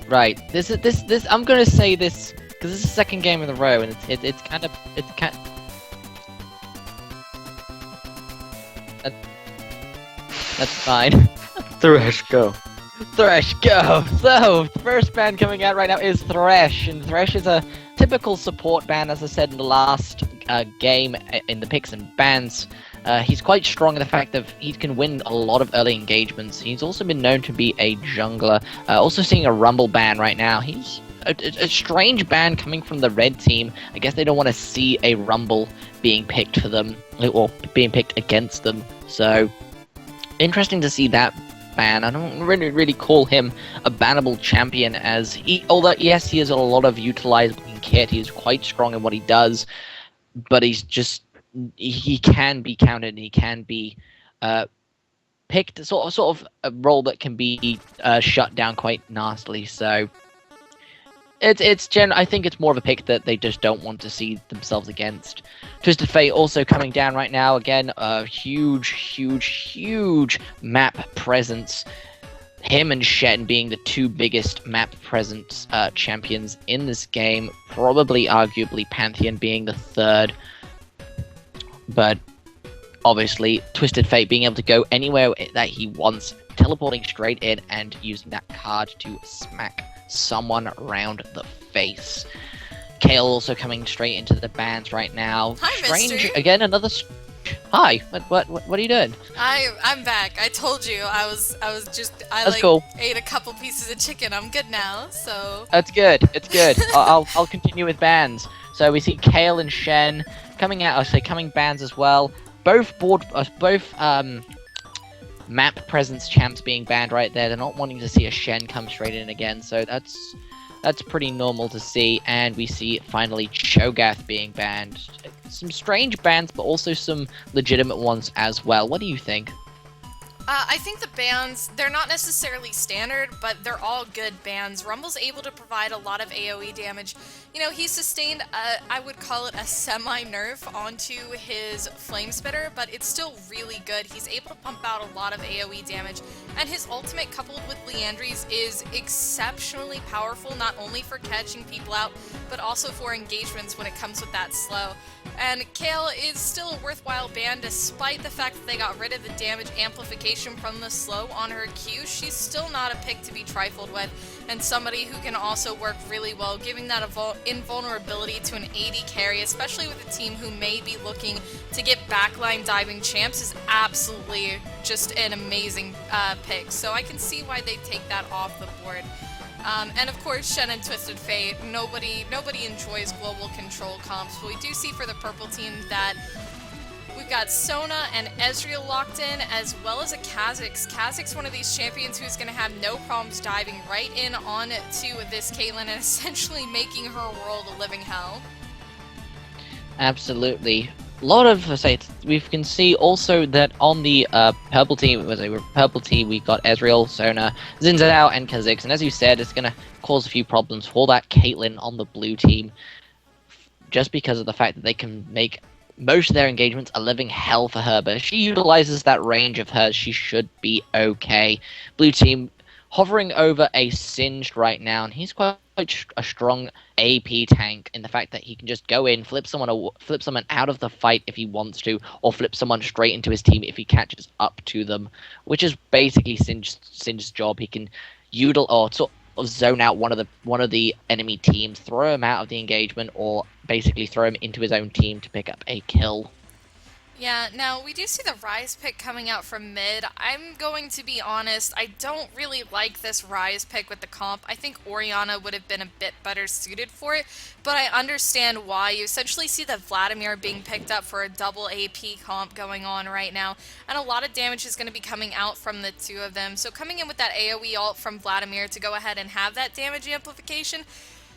Right. This. I'm gonna say this because this is the second game in a row, and it's kind of that, that's fine. Thresh, go. Thresh, go! So, first ban coming out right now is Thresh, and Thresh is a typical support ban, as I said in the last game in the picks and bans. He's quite strong in the fact that he can win a lot of early engagements. He's also been known to be a jungler. Also seeing a Rumble ban right now. He's a strange ban coming from the red team. I guess they don't want to see a Rumble being picked for them, or being picked against them. So, interesting to see that ban. I don't really call him a bannable champion, as although yes, he has a lot of utilizable kit. He's quite strong in what he does, but he can be countered and he can be picked sort of a role that can be shut down quite nastily. So I think it's more of a pick that they just don't want to see themselves against. Twisted Fate also coming down right now. Again, a huge map presence. Him and Shen being the two biggest map presence champions in this game. Probably, arguably, Pantheon being the third. But obviously, Twisted Fate being able to go anywhere that he wants, teleporting straight in and using that card to smack someone around the face. Kale also coming straight into the bans right now. Hi, Strange Mystery. again. Another. Hi. What are you doing? I'm back. I told you I That's cool. ate a couple pieces of chicken. I'm good now. So That's good. It's good. I'll continue with bans. So we see Kale and Shen coming out. I say coming bans as well. Both map presence champs being banned right there. They're not wanting to see a Shen come straight in again. So that's pretty normal to see. And we see finally Cho'Gath being banned. Some strange bans, but also some legitimate ones as well. What do you think? I think the bans, they're not necessarily standard, but they're all good bans. Rumble's able to provide a lot of AoE damage. You know, he sustained, I would call it a semi-nerf onto his Flame Spitter, but it's still really good. He's able to pump out a lot of AoE damage, and his ultimate coupled with Liandry's is exceptionally powerful, not only for catching people out, but also for engagements when it comes with that slow. And Kale is still a worthwhile ban despite the fact that they got rid of the damage amplification from the slow on her Q. She's still not a pick to be trifled with, and somebody who can also work really well, giving that invulnerability to an AD carry, especially with a team who may be looking to get backline diving champs, is absolutely just an amazing pick. So I can see why they take that off the board. And of course, Shen and Twisted Fate, nobody enjoys global control comps, but we do see for the purple team that we've got Sona and Ezreal locked in, as well as a Kha'Zix. Kha'Zix, one of these champions who's going to have no problems diving right in on to this Caitlyn and essentially making her world a living hell. Absolutely. A lot of, we can see also that on the purple team, we got Ezreal, Sona, Xin Zhao, and Kha'Zix, and as you said, it's going to cause a few problems for that Caitlyn on the blue team, just because of the fact that they can make most of their engagements a living hell for her, but if she utilizes that range of hers, she should be okay. Blue team hovering over a Singed right now, and he's quite a strong AP tank in the fact that he can just go in, flip someone out of the fight if he wants to, or flip someone straight into his team if he catches up to them, which is basically Singed's job. He can sort of zone out one of the enemy teams, throw him out of the engagement, or basically throw him into his own team to pick up a kill. Yeah, now we do see the Ryze pick coming out from mid. I'm going to be honest, I don't really like this Ryze pick with the comp. I think Orianna would have been a bit better suited for it, but I understand why. You essentially see that Vladimir being picked up for a double AP comp going on right now, and a lot of damage is going to be coming out from the two of them. So coming in with that AoE ult from Vladimir to go ahead and have that damage amplification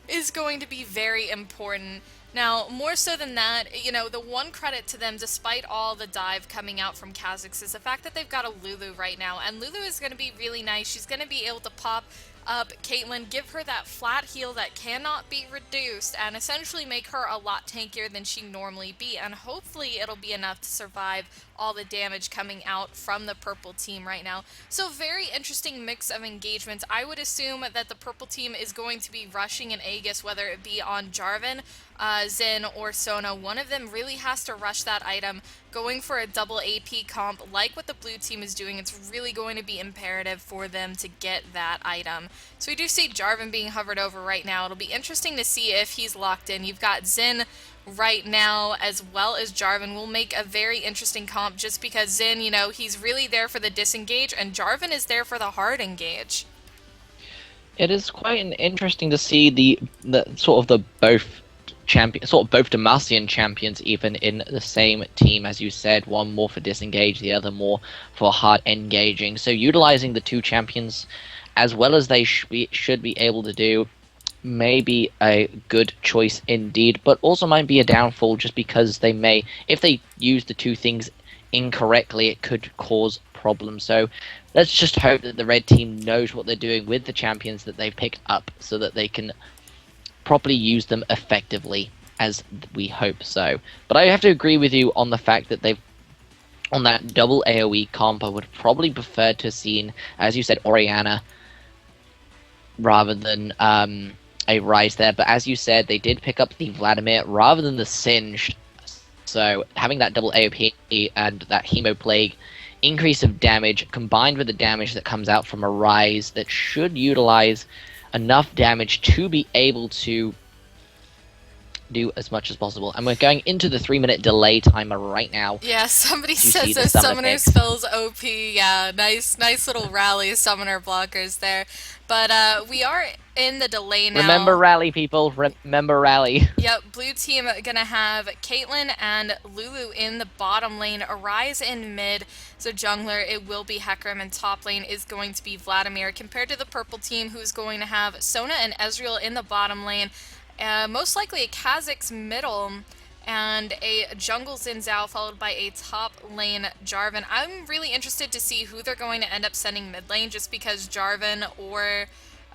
is going to be very important. Now, more so than that, you know, the one credit to them, despite all the dive coming out from Kha'Zix, is the fact that they've got a Lulu right now, and Lulu is going to be really nice. She's going to be able to pop up Caitlyn, give her that flat heal that cannot be reduced, and essentially make her a lot tankier than she normally be, and hopefully it'll be enough to survive all the damage coming out from the purple team right now. So very interesting mix of engagements. I would assume that the purple team is going to be rushing an Aegis, whether it be on Jarvan, Xin, or Sona. One of them really has to rush that item, going for a double AP comp like what the blue team is doing. It's really going to be imperative for them to get that item. So we do see Jarvan being hovered over right now. It'll be interesting to see if he's locked in. You've got Xin right now as well as Jarvan. Will make a very interesting comp just because Xin, you know, he's really there for the disengage and Jarvan is there for the hard engage. It is quite interesting to see the sort of the both Demacian champions even in the same team, as you said, one more for disengage, the other more for hard engaging. So utilizing the two champions as well as they should be able to do may be a good choice indeed, but also might be a downfall just because they may, if they use the two things incorrectly, it could cause problems. So let's just hope that the red team knows what they're doing with the champions that they've picked up so that they can properly use them effectively, as we hope so. But I have to agree with you on the fact that they've, on that double AoE comp, I would probably prefer to have seen, as you said, Orianna rather than a Ryze there. But as you said, they did pick up the Vladimir rather than the Singed. So having that double AoP and that Hemo Plague increase of damage combined with the damage that comes out from a Ryze that should utilize enough damage to be able to do as much as possible. And we're going into the 3-minute delay timer right now. Yeah, somebody says those summoner spells OP. Yeah, nice little rally summoner blockers there. But we are in the delay now. Remember rally, people. Remember rally. Yep, blue team gonna have Caitlyn and Lulu in the bottom lane, Ryze in mid, so jungler it will be Hecarim, and top lane is going to be Vladimir, compared to the purple team who's going to have Sona and Ezreal in the bottom lane, most likely a Kha'Zix middle, and a jungle Xin Zhao followed by a top lane Jarvan. I'm really interested to see who they're going to end up sending mid lane, just because Jarvan or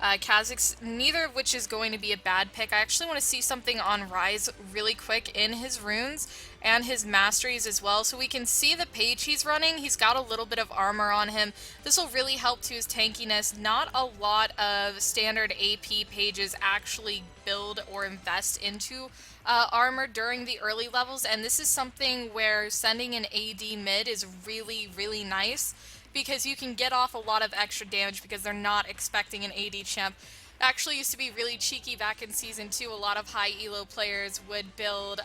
Kha'Zix, neither of which is going to be a bad pick. I actually want to see something on Ryze really quick in his runes and his masteries as well, so we can see the page he's running. He's got a little bit of armor on him. This will really help to his tankiness. Not a lot of standard AP pages actually build or invest into armor during the early levels, and this is something where sending an AD mid is really, really nice, because you can get off a lot of extra damage because they're not expecting an AD champ. Actually used to be really cheeky back in Season 2. A lot of high elo players would build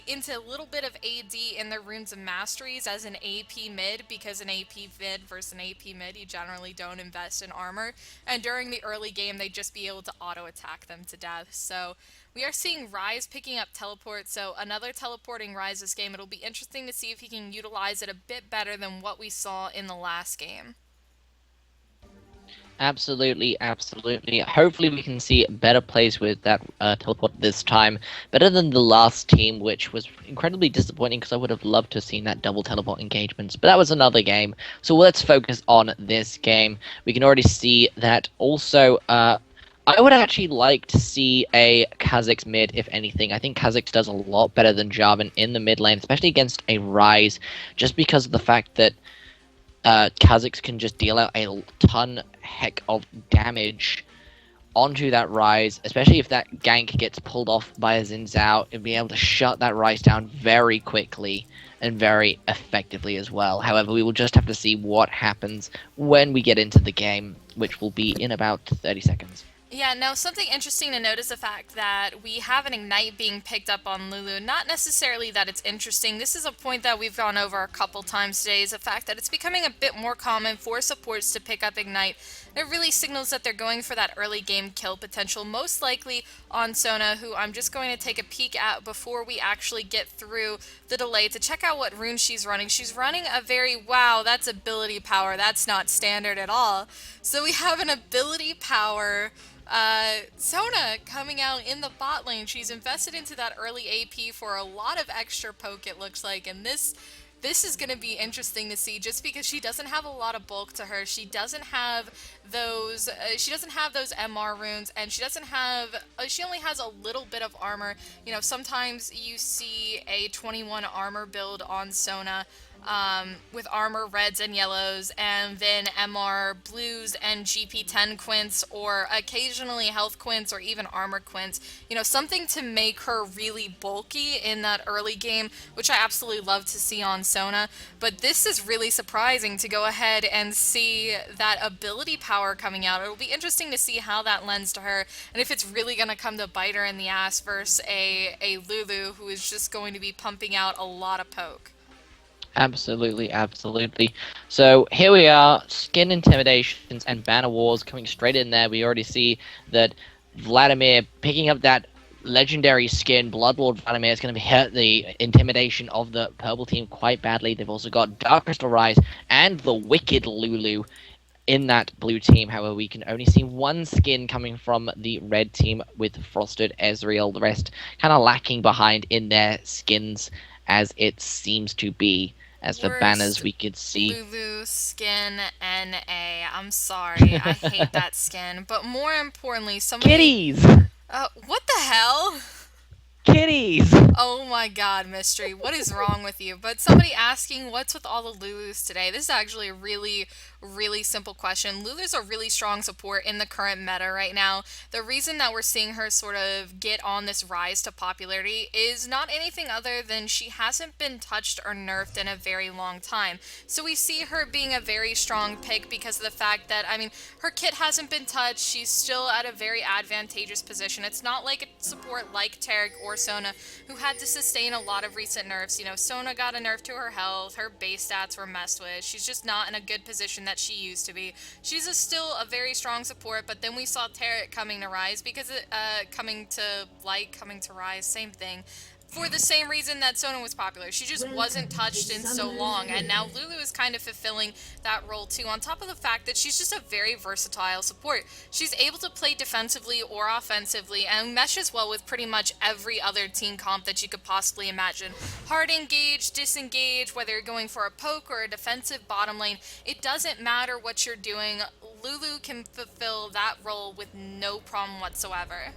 into a little bit of AD in their runes of masteries as an AP mid, because an AP mid versus an AP mid, you generally don't invest in armor. And during the early game, they'd just be able to auto-attack them to death. So we are seeing Ryze picking up teleport, so another teleporting Ryze this game. It'll be interesting to see if he can utilize it a bit better than what we saw in the last game. Absolutely, absolutely. Hopefully we can see better plays with that teleport this time. Better than the last team, which was incredibly disappointing because I would have loved to have seen that double teleport engagements. But that was another game. So let's focus on this game. We can already see that also... I would actually like to see a Kha'Zix mid, if anything. I think Kha'Zix does a lot better than Jarvan in the mid lane, especially against a Ryze, just because of the fact that Kha'Zix can just deal out a heck of damage onto that Ryze, especially if that gank gets pulled off by a Xin Zhao, and be able to shut that Ryze down very quickly and very effectively as well. However, we will just have to see what happens when we get into the game, which will be in about 30 seconds. Yeah, now something interesting to note is the fact that we have an Ignite being picked up on Lulu. Not necessarily that it's interesting. This is a point that we've gone over a couple times today, is the fact that it's becoming a bit more common for supports to pick up Ignite. It really signals that they're going for that early game kill potential, most likely on Sona, who I'm just going to take a peek at before we actually get through the delay to check out what rune she's running. She's running a very, wow, that's ability power. That's not standard at all. So we have an ability power Sona coming out in the bot lane. She's invested into that early AP for a lot of extra poke, it looks like, and this is going to be interesting to see, just because she doesn't have a lot of bulk to her. She doesn't have those MR runes, and she doesn't have she only has a little bit of armor. You know, sometimes you see a 21 armor build on Sona. with armor reds and yellows, and then MR blues and GP10 quints, or occasionally health quints or even armor quints. You know, something to make her really bulky in that early game, which I absolutely love to see on Sona. But this is really surprising to go ahead and see that ability power coming out. It'll be interesting to see how that lends to her, and if it's really going to come to bite her in the ass versus a Lulu who is just going to be pumping out a lot of poke. Absolutely, absolutely. So here we are, skin intimidations and banner wars coming straight in there. We already see that Vladimir picking up that legendary skin. Bloodlord Vladimir is going to hurt the intimidation of the purple team quite badly. They've also got Dark Crystal Ryze and the Wicked Lulu in that blue team. However, we can only see one skin coming from the red team with Frosted Ezreal. The rest kind of lacking behind in their skins, as it seems to be. As for banners, we could see Lulu skin NA. I'm sorry, I hate that skin. But more importantly, somebody. kitties. What the hell? Kitties. Oh my god, Mystery, what is wrong with you? But somebody asking what's with all the Lulus today. This is actually a really simple question. Lulu's a really strong support in the current meta right now. The reason that we're seeing her sort of get on this rise to popularity is not anything other than she hasn't been touched or nerfed in a very long time. So we see her being a very strong pick because of the fact that, I mean, her kit hasn't been touched. She's still at a very advantageous position. It's not like a support like Taric or Sona, who had to sustain a lot of recent nerfs. You know, Sona got a nerf to her health, her base stats were messed with. She's just not in a good position that she used to be. She's still a very strong support, but then we saw Taric coming to Ryze because coming to Ryze, same thing. For the same reason that Sona was popular. She just wasn't touched in so long, and now Lulu is kind of fulfilling that role too, on top of the fact that she's just a very versatile support. She's able to play defensively or offensively, and meshes well with pretty much every other team comp that you could possibly imagine. Hard engage, disengage, whether you're going for a poke or a defensive bottom lane, it doesn't matter what you're doing, Lulu can fulfill that role with no problem whatsoever.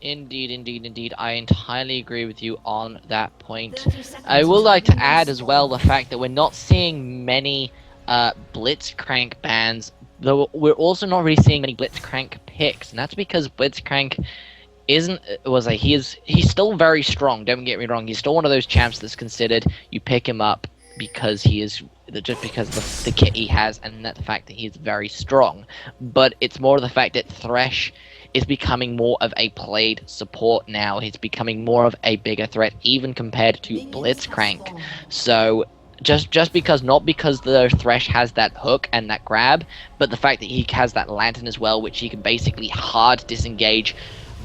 Indeed. I entirely agree with you on that point. I would like to add as well the fact that we're not seeing many Blitzcrank bans, though we're also not really seeing many Blitzcrank picks, and that's because Blitzcrank he's still very strong, don't get me wrong. He's still one of those champs that's considered you pick him up because he is just because of the kit he has and the fact that he's very strong. But it's more of the fact that Thresh is becoming more of a played support now. He's becoming more of a bigger threat even compared to Blitzcrank. So just because, not because the Thresh has that hook and that grab, but the fact that he has that lantern as well, which he can basically hard disengage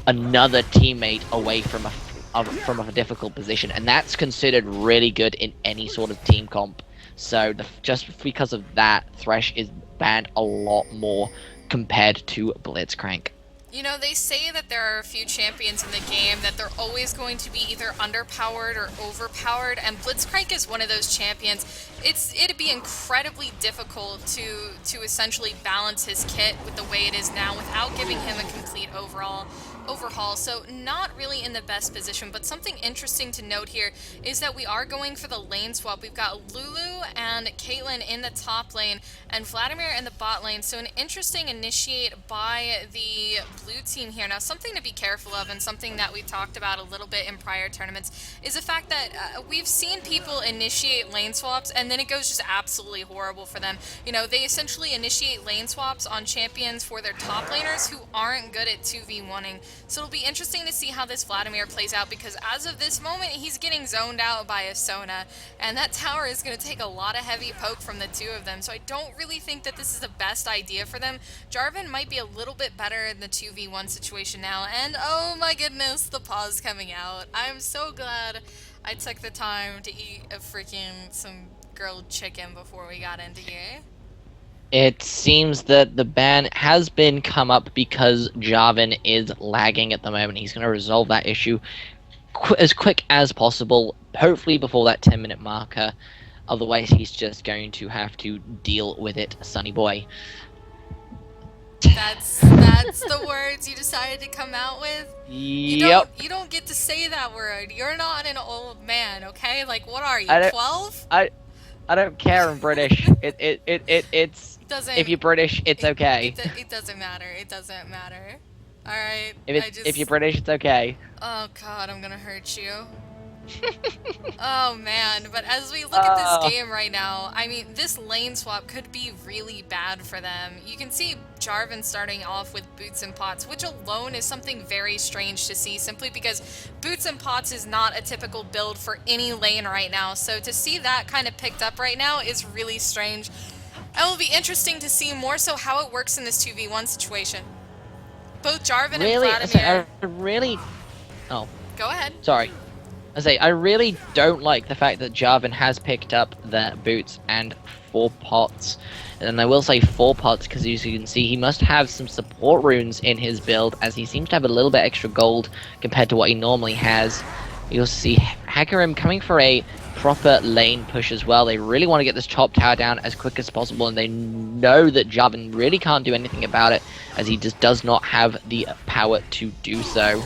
another teammate away from a difficult position, and that's considered really good in any sort of team comp. So just because of that, Thresh is banned a lot more compared to Blitzcrank. You know, they say that there are a few champions in the game that they're always going to be either underpowered or overpowered, and Blitzcrank is one of those champions. It'd be incredibly difficult to essentially balance his kit with the way it is now without giving him a complete overhaul. So not really in the best position, but something interesting to note here is that we are going for the lane swap. We've got Lulu and Caitlyn in the top lane and Vladimir in the bot lane, so an interesting initiate by the blue team here. Now, something to be careful of, and something that we talked about a little bit in prior tournaments, is the fact that we've seen people initiate lane swaps and then it goes just absolutely horrible for them. You know, they essentially initiate lane swaps on champions for their top laners who aren't good at 2v1ing. So it'll be interesting to see how this Vladimir plays out, because as of this moment, he's getting zoned out by a Sona, and that tower is going to take a lot of heavy poke from the two of them, so I don't really think that this is the best idea for them. Jarvan might be a little bit better in the 2v1 situation now, and oh my goodness, the pause coming out. I'm so glad I took the time to eat some grilled chicken before we got into here. It seems that the ban has been come up because Jarvan is lagging at the moment. He's going to resolve that issue as quick as possible, hopefully before that 10-minute marker. Otherwise, he's just going to have to deal with it, sonny boy. That That's the words you decided to come out with? Yep. You don't get to say that word. You're not an old man, okay? Like, what are you, I don't 12? I don't care. I'm British. It's if Doesn't you're British, it's okay. it doesn't matter. It doesn't matter. All right. If you're British, it's okay. Oh God, I'm gonna hurt you. Oh man, but as we look at Uh, this game right now, I mean, this lane swap could be really bad for them. You can see Jarvan starting off with Boots and Pots, which alone is something very strange to see, simply because Boots and Pots is not a typical build for any lane right now. So to see that kind of picked up right now is really strange. It will be interesting to see more so how it works in this 2v1 situation. Both Jarvan and Vladimir... I really... Oh. Go ahead. Sorry. I really don't like the fact that Jarvan has picked up the Boots and 4 pots. And I will say 4 pots because, as you can see, he must have some support runes in his build, as he seems to have a little bit extra gold compared to what he normally has. You'll see Hakarim coming for a proper lane push as well. They really want to get this top tower down as quick as possible, and they know that Jarvan really can't do anything about it, as he just does not have the power to do so.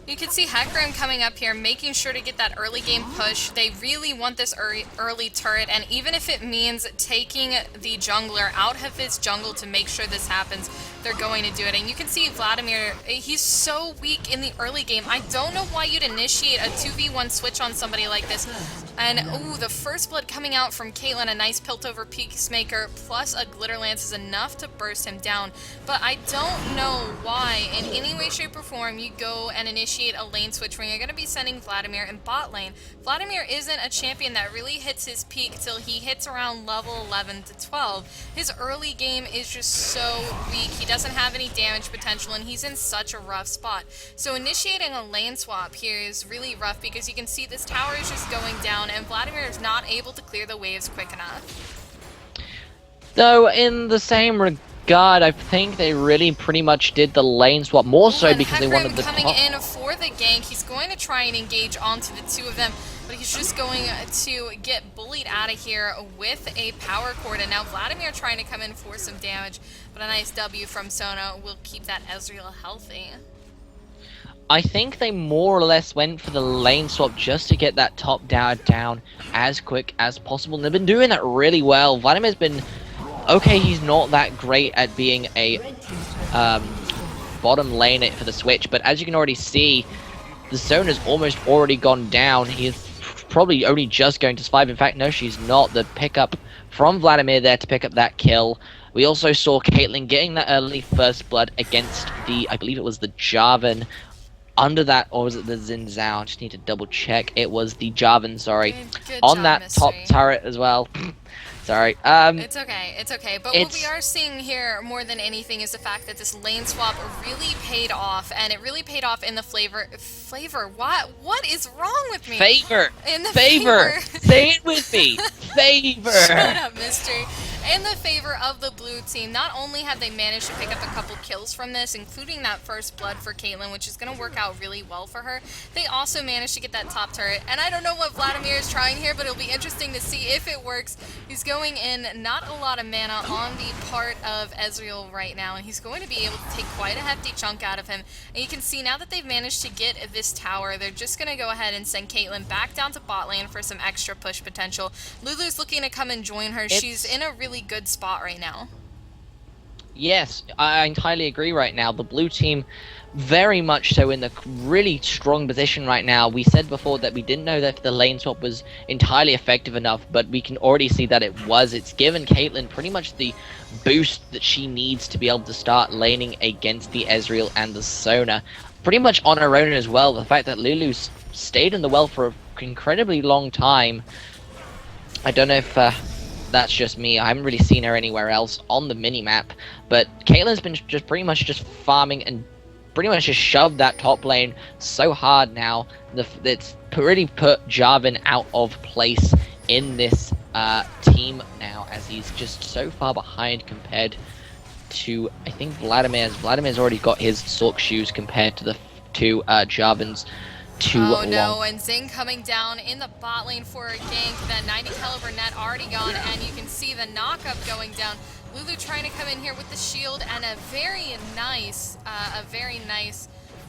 You can see Hakarim coming up here, making sure to get that early game push. They really want this early turret, and even if it means taking the jungler out of his jungle to make sure this happens, they're going to do it. And you can see Vladimir, he's so weak in the early game. I don't know why you'd initiate a 2v1 switch on somebody like this. And, ooh, the first blood coming out from Caitlyn, a nice Piltover Peacemaker, plus a Glitter Lance is enough to burst him down. But I don't know why, in any way, shape, or form, you go and initiate a lane switch when you're going to be sending Vladimir in bot lane. Vladimir isn't a champion that really hits his peak till he hits around level 11 to 12. His early game is just so weak. He doesn't have any damage potential, and he's in such a rough spot. So initiating a lane swap here is really rough, because you can see this tower is just going down, and Vladimir is not able to clear the waves quick enough. Though, in the same regard, I think they really pretty much did the lane swap, more so because they wanted the coming top... in for the gank. He's going to try and engage onto the two of them, but he's just going to get bullied out of here with a power cord. And now Vladimir trying to come in for some damage, but a nice W from Sona will keep that Ezreal healthy. I think they more or less went for the lane swap just to get that top tower down as quick as possible, and they've been doing that really well. Vladimir's been... Okay, he's not that great at being a bottom lane for the switch, but as you can already see, the zone has almost already gone down. He's probably only just going to survive. In fact, no, she's not. The pickup from Vladimir there to pick up that kill. We also saw Caitlyn getting that early first blood against the, I believe it was the Jarvan. Under that, or was it the Xin Zhao? I just need to double check. It was the Jarvan, sorry. Good on job, that Mystery. top turret as well. Sorry. It's okay, it's okay. But what we are seeing here more than anything is the fact that this lane swap really paid off, and it really paid off in the flavor. What is wrong with me? Favor. In the favor. Say it with me. Favor. Shut up, Mystery. In the favor of the blue team, not only have they managed to pick up a couple kills from this, including that first blood for Caitlyn, which is going to work out really well for her, they also managed to get that top turret. And I don't know what Vladimir is trying here, but it'll be interesting to see if it works. He's going in not a lot of mana on the part of Ezreal right now, and he's going to be able to take quite a hefty chunk out of him. And you can see now that they've managed to get this tower, they're just going to go ahead and send Caitlyn back down to bot lane for some extra push potential. Lulu's looking to come and join her. She's in a really good spot right now. Yes, I entirely agree right now. The blue team very much so in the really strong position right now. We said before that we didn't know that the lane swap was entirely effective enough, but we can already see that it was. It's given Caitlyn pretty much the boost that she needs to be able to start laning against the Ezreal and the Sona. Pretty much on her own as well. The fact that Lulu's stayed in the well for an incredibly long time. I don't know if that's just me. I haven't really seen her anywhere else on the minimap, but Caitlyn's been just pretty much just farming and pretty much just shoved that top lane so hard now. It's pretty put Jarvan out of place in this team now, as he's just so far behind compared to, I think, Vladimir's. Vladimir's already got his Sork shoes compared to the two Jarvan's. Oh no, and Zing coming down in the bot lane for a gank. That 90 caliber net already gone, and you can see the knockup going down. Lulu trying to come in here with the shield and a very nice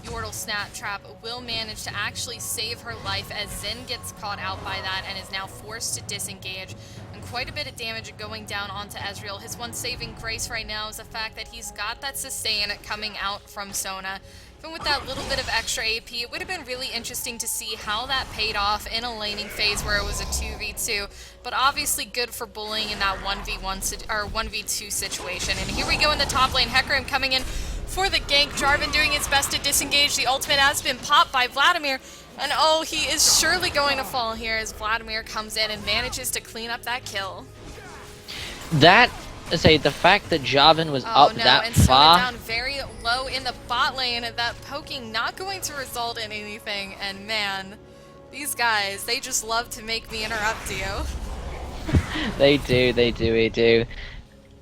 Yordle snap trap will manage to actually save her life as Xin gets caught out by that and is now forced to disengage. And quite a bit of damage going down onto Ezreal. His one saving grace right now is the fact that he's got that sustain coming out from Sona. Even with that little bit of extra AP, it would have been really interesting to see how that paid off in a laning phase where it was a 2v2, but obviously good for bullying in that 1v1 or 1v2 situation. And here we go in the top lane, Hecarim coming in for the gank, Jarvan doing his best to disengage. The ultimate has been popped by Vladimir, and oh, he is surely going to fall here as Vladimir comes in and manages to clean up that kill. That, say, the fact that Jarvan was up that and far. Down very low in the bot lane, that poking not going to result in anything, and man, these guys, they just love to make me interrupt you. They do.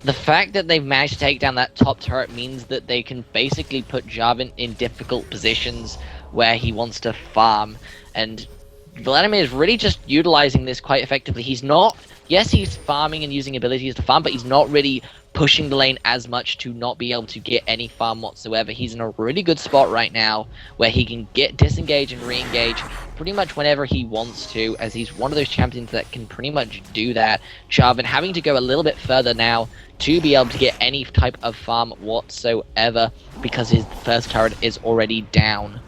The fact that they've managed to take down that top turret means that they can basically put Jarvan in difficult positions where he wants to farm, and Vladimir is really just utilizing this quite effectively. He's not, yes, he's farming and using abilities to farm, but he's not really pushing the lane as much to not be able to get any farm whatsoever. He's in a really good spot right now where he can get disengage and re-engage pretty much whenever he wants to, as he's one of those champions that can pretty much do that. Jarvan having to go a little bit further now to be able to get any type of farm whatsoever because his first turret is already down.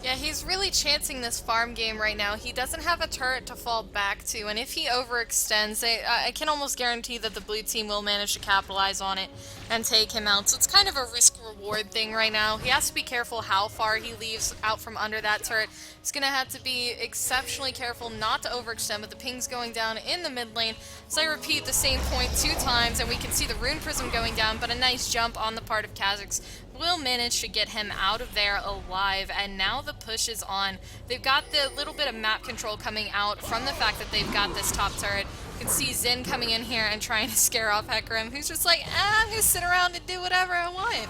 Yeah, he's really chancing this farm game right now. He doesn't have a turret to fall back to, and if he overextends, I can almost guarantee that the blue team will manage to capitalize on it and take him out. So it's kind of a risk-reward thing right now. He has to be careful how far he leaves out from under that turret. He's going to have to be exceptionally careful not to overextend, but the ping's going down in the mid lane. So I repeat the same point 2 times, and we can see the rune prism going down, but a nice jump on the part of Kha'Zix will manage to get him out of there alive, and now the push is on. They've got the little bit of map control coming out from the fact that they've got this top turret. You can see Xin coming in here and trying to scare off Hecarim, who's just like, I'm gonna sit around and do whatever I want.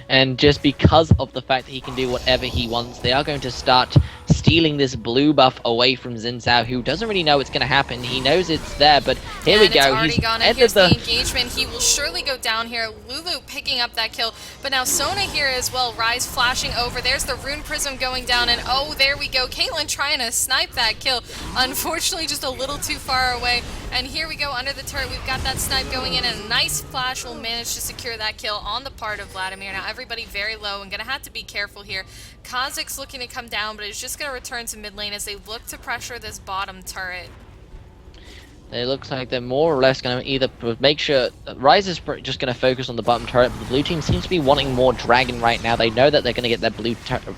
And just because of the fact that he can do whatever he wants, they are going to start stealing this blue buff away from Xin Zhao, who doesn't really know what's going to happen. He knows it's there, but here we go. He's gone, and here's the engagement. He will surely go down here. Lulu picking up that kill, but now Sona here as well. Ryze flashing over. There's the rune prism going down, and oh, there we go. Caitlyn trying to snipe that kill. Unfortunately, just a little too far away. And here we go under the turret. We've got that snipe going in, and a nice flash will manage to secure that kill on the part of Vladimir. Now everybody very low and gonna have to be careful here. Kha'Zix looking to come down, but is just gonna return to mid lane as they look to pressure this bottom turret. It looks like they're more or less going to either make sure Ryze is just going to focus on the bottom turret, but the blue team seems to be wanting more Dragon right now. They know that they're going to get their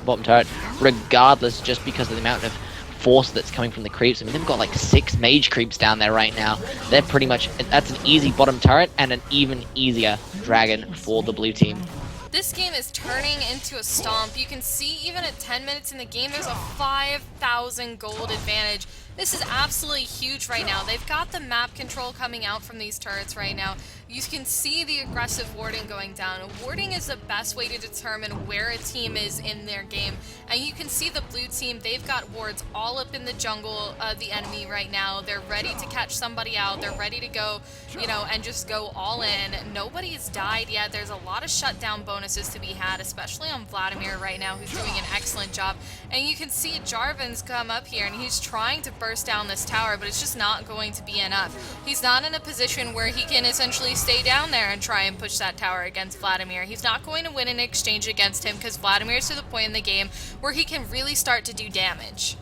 bottom turret regardless, just because of the amount of force that's coming from the creeps. I mean, they've got like 6 mage creeps down there right now. They're pretty much, that's an easy bottom turret and an even easier Dragon for the blue team. This game is turning into a stomp. You can see even at 10 minutes in the game, there's a 5,000 gold advantage. This is absolutely huge right now. They've got the map control coming out from these turrets right now. You can see the aggressive warding going down. Warding is the best way to determine where a team is in their game. And you can see the blue team, they've got wards all up in the jungle of the enemy right now. They're ready to catch somebody out. They're ready to go, you know, and just go all in. Nobody's died yet. There's a lot of shutdown bonuses to be had, especially on Vladimir right now, who's doing an excellent job. And you can see Jarvan's come up here, and he's trying to burst down this tower, but it's just not going to be enough. He's not in a position where he can essentially stay down there and try and push that tower against Vladimir. He's not going to win an exchange against him because Vladimir's to the point in the game where he can really start to do damage.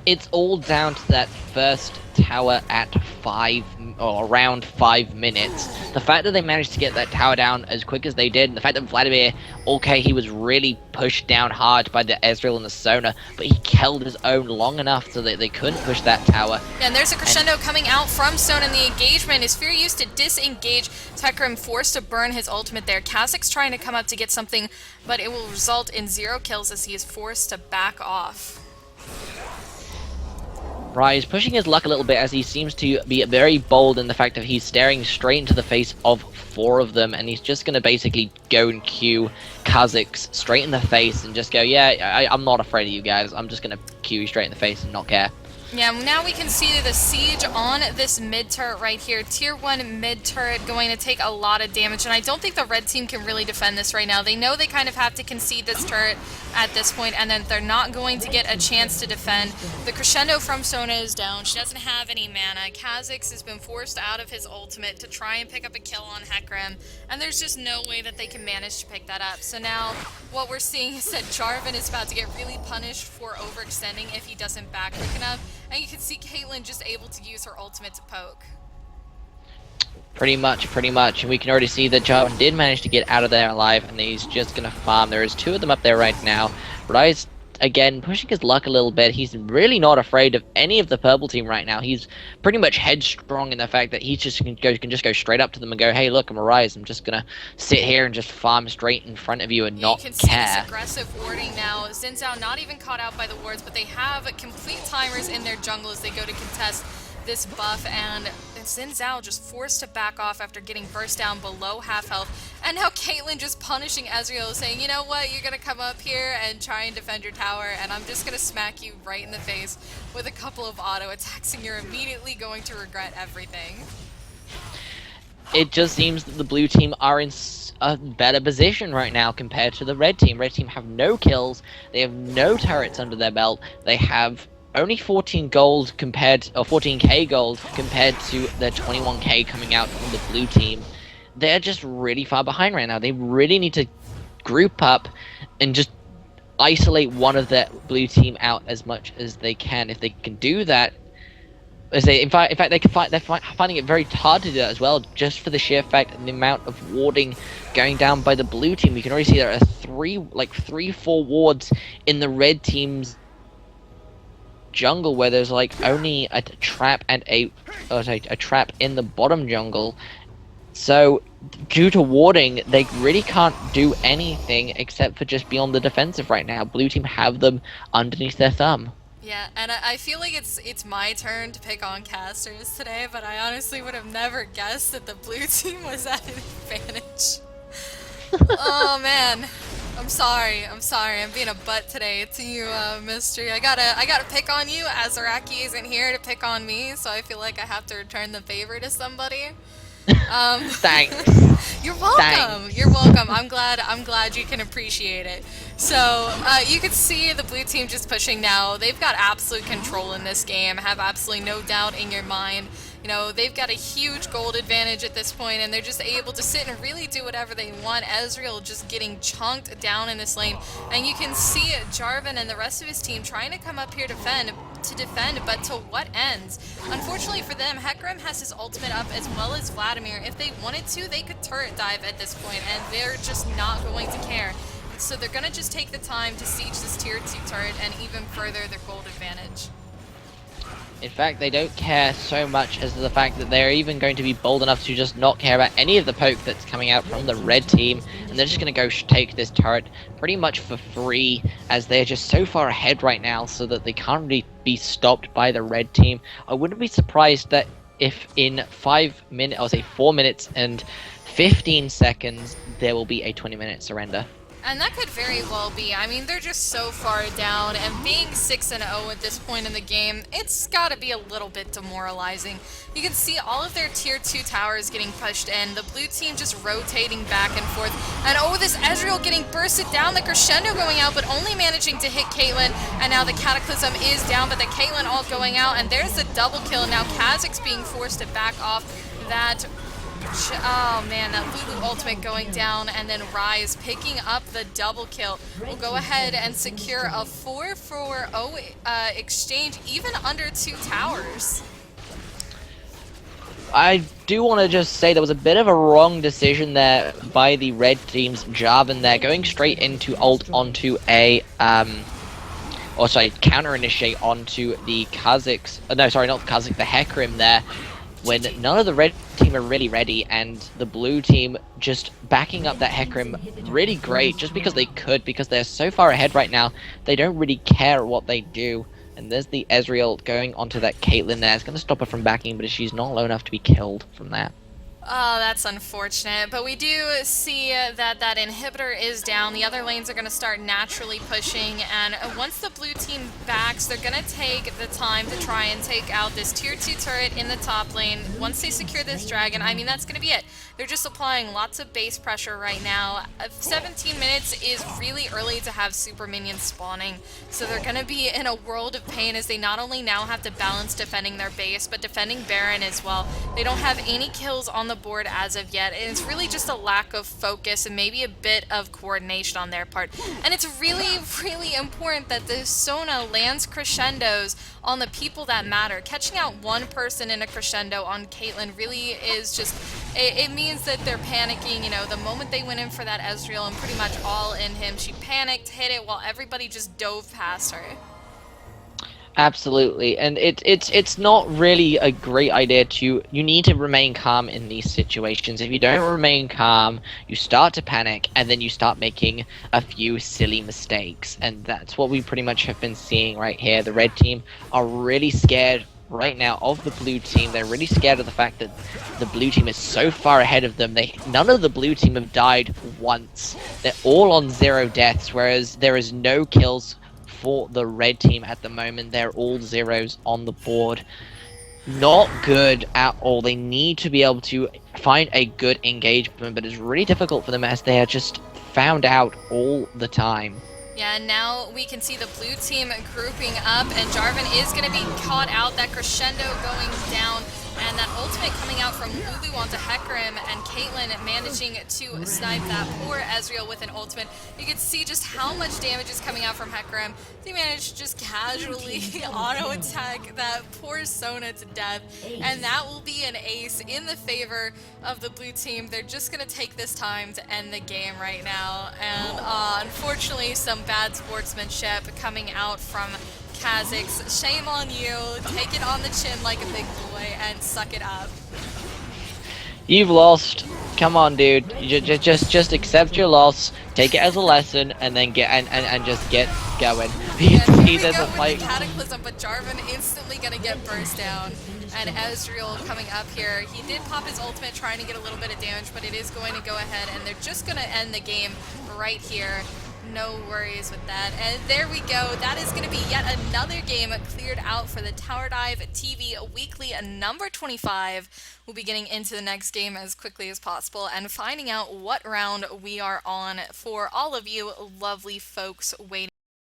It's all down to that first tower at around 5 minutes. The fact that they managed to get that tower down as quick as they did, and the fact that Vladimir, okay, he was really pushed down hard by the Ezreal and the Sona, but he held his own long enough so that they couldn't push that tower. Yeah, and there's a crescendo coming out from Sona, and the engagement is Fear used to disengage. Hecarim forced to burn his ultimate there. Kha'Zix trying to come up to get something, but it will result in 0 kills as he is forced to back off. Ryze pushing his luck a little bit as he seems to be very bold in the fact that he's staring straight into the face of 4 of them, and he's just going to basically go and Q Kha'Zix straight in the face and just go, yeah, I'm not afraid of you guys. I'm just going to Q you straight in the face and not care. Yeah, now we can see the siege on this mid turret right here. Tier 1 mid turret going to take a lot of damage, and I don't think the red team can really defend this right now. They know they kind of have to concede this turret at this point, and then they're not going to get a chance to defend. The crescendo from Sona is down. She doesn't have any mana. Kha'Zix has been forced out of his ultimate to try and pick up a kill on Hecarim, and there's just no way that they can manage to pick that up. So now what we're seeing is that Jarvan is about to get really punished for overextending if he doesn't back quick enough. And you can see Caitlyn just able to use her ultimate to poke. Pretty much. And we can already see that Jarvan did manage to get out of there alive, and he's just going to farm. There is 2 of them up there right now. Ryze, again, pushing his luck a little bit. He's really not afraid of any of the purple team right now. He's pretty much headstrong in the fact that he just can just go straight up to them and go, hey, look, I'm a Ryze. I'm just going to sit here and just farm straight in front of you and not care. You can see this aggressive warding now. Xin Zhao not even caught out by the wards, but they have complete timers in their jungle as they go to contest this buff, and Xin Zhao just forced to back off after getting burst down below half health. And now Caitlyn just punishing Ezreal, saying, you know what, you're gonna come up here and try and defend your tower, and I'm just gonna smack you right in the face with a couple of auto attacks, and you're immediately going to regret everything. It just seems that the blue team are in a better position right now compared to the red team. Red team have no kills, they have no turrets under their belt, they have only 14 gold compared, or 14k gold compared to the 21k coming out from the blue team. They're just really far behind right now. They really need to group up and just isolate one of the blue team out as much as they can. If they can do that, in fact, they're finding it very hard to do that as well, just for the sheer fact and the amount of warding going down by the blue team. We can already see there are 3-4 wards in the red team's jungle, where there's like only a trap and a trap in the bottom jungle. So due to warding, they really can't do anything except for just be on the defensive right now. Blue team have them underneath their thumb. Yeah, and I feel like it's my turn to pick on casters today, but I honestly would have never guessed that the blue team was at an advantage. Oh man, I'm sorry. I'm being a butt today to you, Mystery. I gotta pick on you, as Araki isn't here to pick on me, so I feel like I have to return the favor to somebody. Thanks. You're welcome. Thanks. You're welcome. I'm glad you can appreciate it. So you can see the blue team just pushing now. They've got absolute control in this game. Have absolutely no doubt in your mind. You know, they've got a huge gold advantage at this point, and they're just able to sit and really do whatever they want. Ezreal just getting chunked down in this lane, and you can see Jarvan and the rest of his team trying to come up here to defend, but to what ends? Unfortunately for them, Hecarim has his ultimate up as well as Vladimir. If they wanted to, they could turret dive at this point, and they're just not going to care. So they're going to just take the time to siege this tier 2 turret and even further their gold advantage. In fact, they don't care so much as the fact that they're even going to be bold enough to just not care about any of the poke that's coming out from the red team, and they're just going to go take this turret pretty much for free, as they're just so far ahead right now so that they can't really be stopped by the red team. I wouldn't be surprised that if in 4 minutes and 15 seconds there will be a 20-minute surrender. And that could very well be. I mean, they're just so far down, and being 6-0 at this point in the game, it's got to be a little bit demoralizing. You can see all of their tier 2 towers getting pushed in, the blue team just rotating back and forth, and oh, this Ezreal getting bursted down, the crescendo going out, but only managing to hit Caitlyn, and now the Cataclysm is down, but the Caitlyn ult going out, and there's the double kill, and now Kha'Zix being forced to back off that. Oh man, that Lulu ultimate going down, and then Ryze picking up the double kill. We'll go ahead and secure a 4-4-0 exchange, even under 2 towers. I do want to just say there was a bit of a wrong decision there by the red team's Jarvan there, going straight into ult onto a counter initiate onto the Kha'Zix. No, sorry, not the Kha'Zix, the Hecarim there. When none of the red team are really ready, and the blue team just backing up that Hecarim really great, just because they could, because they're so far ahead right now, they don't really care what they do. And there's the Ezreal going onto that Caitlyn there. It's going to stop her from backing, but she's not low enough to be killed from that. Oh, that's unfortunate. But we do see that that inhibitor is down. The other lanes are going to start naturally pushing. And once the blue team backs, they're going to take the time to try and take out this tier 2 turret in the top lane. Once they secure this dragon, I mean, that's going to be it. They're just applying lots of base pressure right now. 17 minutes is really early to have super minions spawning. So they're going to be in a world of pain as they not only now have to balance defending their base, but defending Baron as well. They don't have any kills on the board as of yet, and it's really just a lack of focus and maybe a bit of coordination on their part. And it's really, really important that the Sona lands crescendos on the people that matter. Catching out one person in a crescendo on Caitlyn really is just, it means that they're panicking. You know, the moment they went in for that Ezreal and pretty much all in him, she panicked, hit it, while everybody just dove past her. Absolutely, and it's not really a great idea to. You need to remain calm in these situations. If you don't remain calm, you start to panic, and then you start making a few silly mistakes, and that's what we pretty much have been seeing right here. The red team are really scared right now of the blue team. They're really scared of the fact that the blue team is so far ahead of them. None of the blue team have died once. They're all on 0 deaths, whereas there is no kills for the red team at the moment. They're all zeros on the board. Not good at all. They need to be able to find a good engagement, but it's really difficult for them as they are just found out all the time. Yeah, and now we can see the blue team grouping up, and Jarvan is going to be caught out. That crescendo going down, and that ultimate coming out from Lulu onto Hecarim, and Caitlyn managing to snipe that poor Ezreal with an ultimate. You can see just how much damage is coming out from Hecarim. They managed to just casually auto-attack that poor Sona to death, and that will be an ace in the favor of the blue team. They're just going to take this time to end the game right now, and unfortunately some bad sportsmanship coming out from Kha'Zix. Shame on you. Take it on the chin like a big boy and suck it up. You've lost. Come on, dude. Just accept your loss. Take it as a lesson, and then and just get going. You can see there's a fight. Cataclysm, but Jarvan instantly gonna get burst down. And Ezreal coming up here. He did pop his ultimate trying to get a little bit of damage, but it is going to go ahead, and they're just gonna end the game right here. No worries with that. And there we go. That is going to be yet another game cleared out for the TowerDiveTV Weekly number 25. We'll be getting into the next game as quickly as possible and finding out what round we are on for all of you lovely folks waiting.